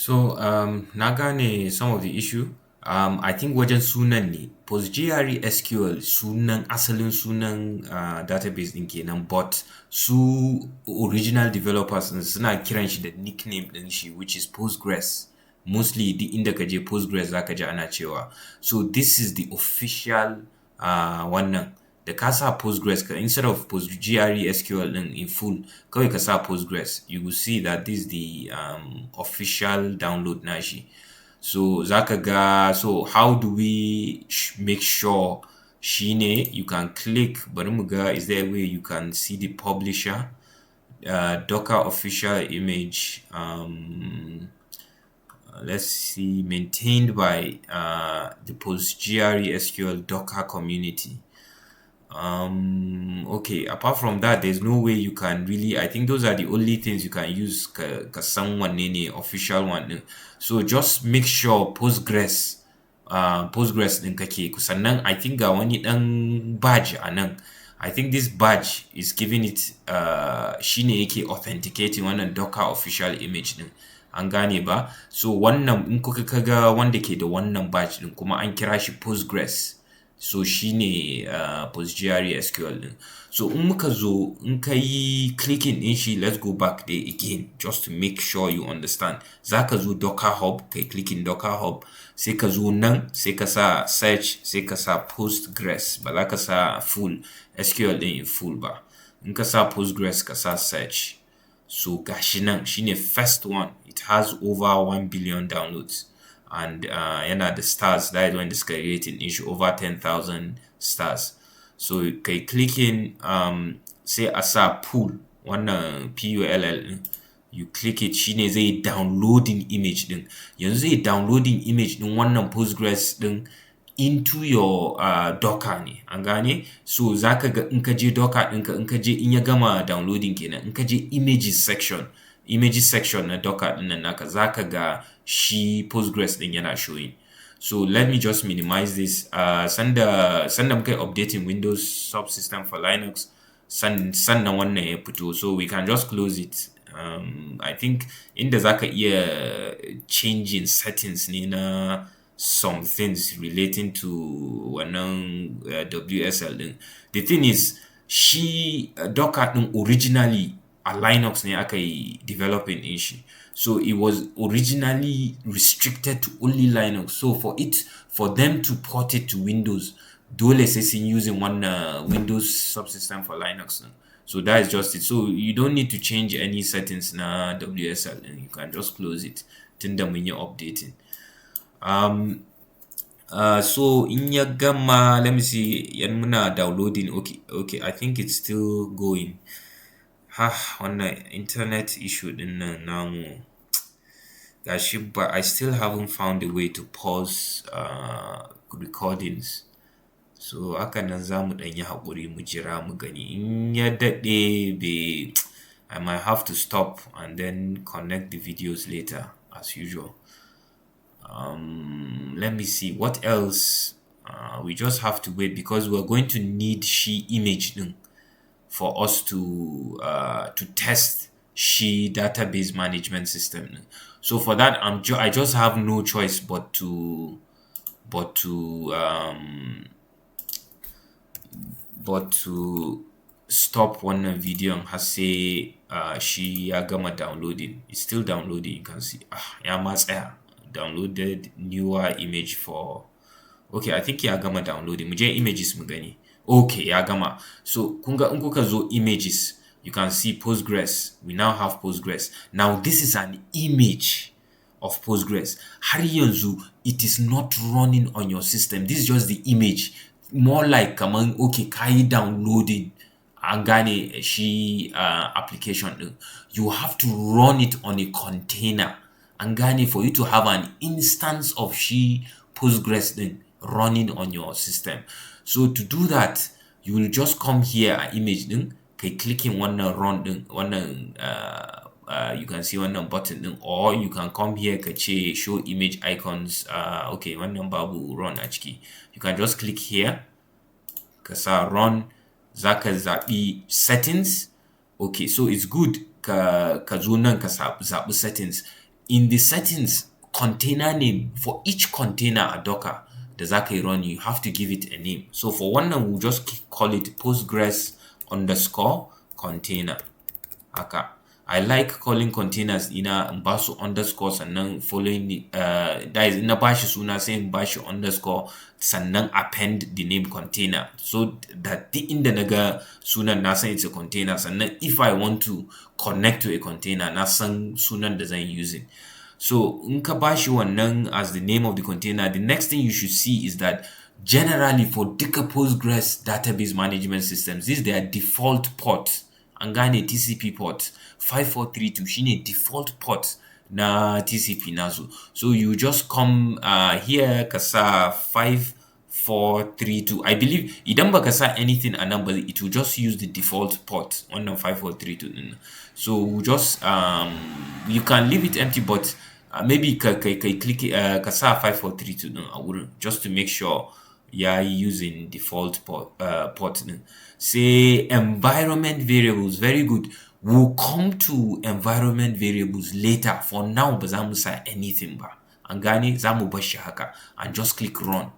So, na gane some of the issue. I think wajen sunan ne. PostgreSQL SQL sunan asalin sunan database din kenan, but su original developers din suna kiran shi da nickname din shi, which is Postgres. Mostly the inda ka je Postgres zaka ji ana cewa. So this is the official wannan. Da ka sa Postgres ka instead of PostgreSQL SQL din in full, kawai ka sa Postgres, you will see that this is the official download nashi. So zaka ga, so how do we make sure shine you can click bari mu ga, is there a way you can see the publisher, Docker official image, let's see, maintained by the PostgreSQL Docker community. Okay, apart from that, there's no way you can really, I think those are the only things you can use ka san wanne ne official one din. So just make sure Postgres din kake, sannan I think ga wani dan badge a nan. I think this badge is giving it shine yake authenticating wannan Docker official image din. An gane ba? So wannan in kuka kaga wanda ke da wannan badge din kuma an kira shi Postgres, so shine PostgreSQL din. So in muka zo in ka yi clicking din shi, let's go back there again just to make sure you understand. Zaka zo Docker Hub, kai clicking Docker Hub, sai ka zo nan, sai ka sa search, sai ka sa Postgres, ba za ka sa full SQL din in full ba. In ka sa Postgres ka sa search. So gashi nan shine first one. It has over 1 billion downloads. And yana da stars, that is when the sky rating is over 10,000 stars. So kai clicking sai a sa pool, wannan PULL, you click it, shine zai downloading image din. Yanzu zai downloading image din wannan Postgres din into your Docker ne, an gane? So zaka ga in ka je Docker ɗinka, in ka je, in ya gama downloading kenan, in ka je images section na Docker ɗin nan naka, zaka ga shi Postgres ɗin yana showing. So let me just minimize this. Sanda muka yi updating Windows subsystem for Linux, sannan wannan ya fito, so we can just close it. I think inda zaka iya changing settings ne na some things relating to wannan WSL din. The thing is, shi Docker din originally a Linux ne aka yi developing din shi. So it was originally restricted to only Linux. So for them to port it to Windows, dole sai sun using one Windows subsystem for Linux. So that is just it. So you don't need to change any settings na WSL, and you can just close it tunda mun yi updating. So in ya gama, let me see, yan muna downloading. Okay, I think it's still going. Wannan internet issue din nan namu gashi, but I still haven't found a way to pause recordings. So haka nan zamu dan yi hakuri mu jira mu gani. In ya dade I might have to stop and then connect the videos later as usual. Let me see what else. We just have to wait because we're going to need she image din for us to test she database management system. So for that, I just have no choice but to stop one video and has say she ya gama downloading. It's still downloading. You can see ya matsaya downloaded newer image for. Okay, I think ya gama downloading. Mu je images mu gani. Okay, ya gama. So kunga in kuka zo images, you can see Postgres. We now have Postgres. Now this is an image of Postgres. Har yanzu it is not running on your system. This is just the image. More like kaman okay, kai downloading an gane shi application din. You have to run it on a container. An gane, for you to have an instance of she Postgres din running on your system. So to do that, you will just come here at image din, clicking one run din, you can see one button din, or you can come here kace show image icons. Okay, one babu run actually. You can just click here, kasa run, zaka zabi settings. Okay, so it's good ka zo nan ka zabi settings. in the settings, container name, for each container a Docker da za ka yi run, you have to give it a name. So for wannan, we'll just call it Postgres underscore container. Haka. I like calling containers ina in ba su underscore sannan following that is ina ba shi suna sai in ba shi underscore sannan append the name container, so that duk inda na ga sunan na san it's a container, sannan if I want to connect to a container na san sunan da zan using. So in ka ba shi wannan as the name of the container, the next thing you should see is that generally for duka Postgres database management systems, this is their default port. An gane TCP port 5432 shine default port na TCP nasu. So you just come here ka sa 5432. I believe idan baka sa anything a nan ba, it will just use the default port wannan 5432 din. So just you can leave it empty, but maybe ka click ka sa 5432 din a wurin just to make sure using default port din. Say environment variables, very good. We'll come to environment variables later. For now, ba za mu sa anything ba. An gane, za mu bar shi haka and just click run.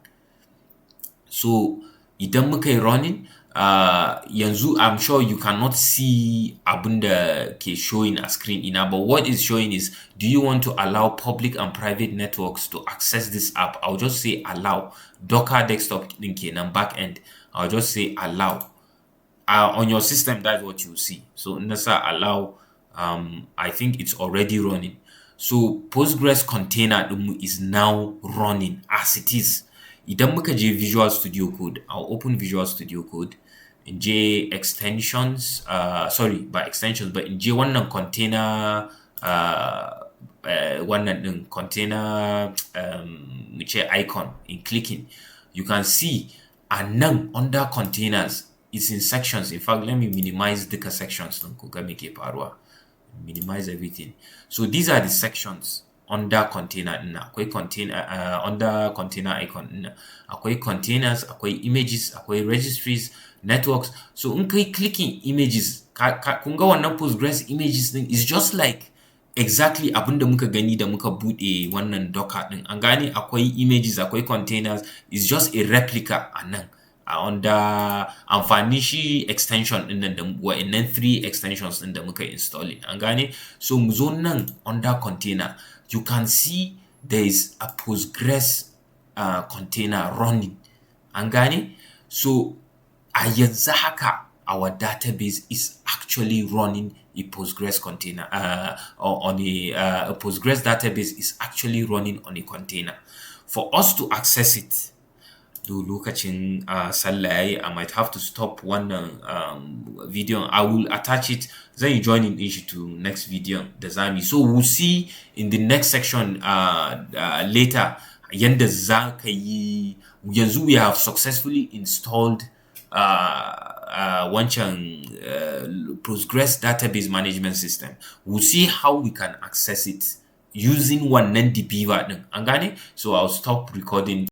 So idan muka yi running, yanzu I'm sure you cannot see abunda ke showing a screen ina, but what is showing is, do you want to allow public and private networks to access this app? I'll just say allow. Docker desktop din kenan back end. I'll just say allow. On your system, that's what you see. So nasa allow, I think it's already running. So Postgres container is now running as it is. Idan muka je Visual Studio Code, I'll open Visual Studio Code. In J extensions, sorry, by extensions, but in J wannan container, wannan din container, which icon, in clicking, you can see, and nan under containers, it's in sections. In fact, let me minimize the sections. Minimize everything. So these are the sections under container. Akwai container under container icon. Akwai containers, akwai images, akwai registries, networks. So in clicking images, kun ga wannan Postgres images thing is just like exactly abinda muka gani da muka bude wannan Docker din. An gane akwai images, akwai containers, is just a replica anan. Under amfani shi extension din nan da wa'annan 3 extensions din da muka installing. An gane? So mu zo nan under container, you can see there is a Postgres container running. An gane? So a yanzu haka our database is actually running a Postgres container on a Postgres database is actually running on a container. For us to access it, do lokacin sallah yayi, I might have to stop wannan video. I will attach it, then you join in shi to next video da zamu. So we'll see in the next section later yanda za ka yi. Yanzu we have successfully installed wancan Postgres database management system. We'll see how we can access it using wannan DBeaver din. An gane? So I'll stop recording.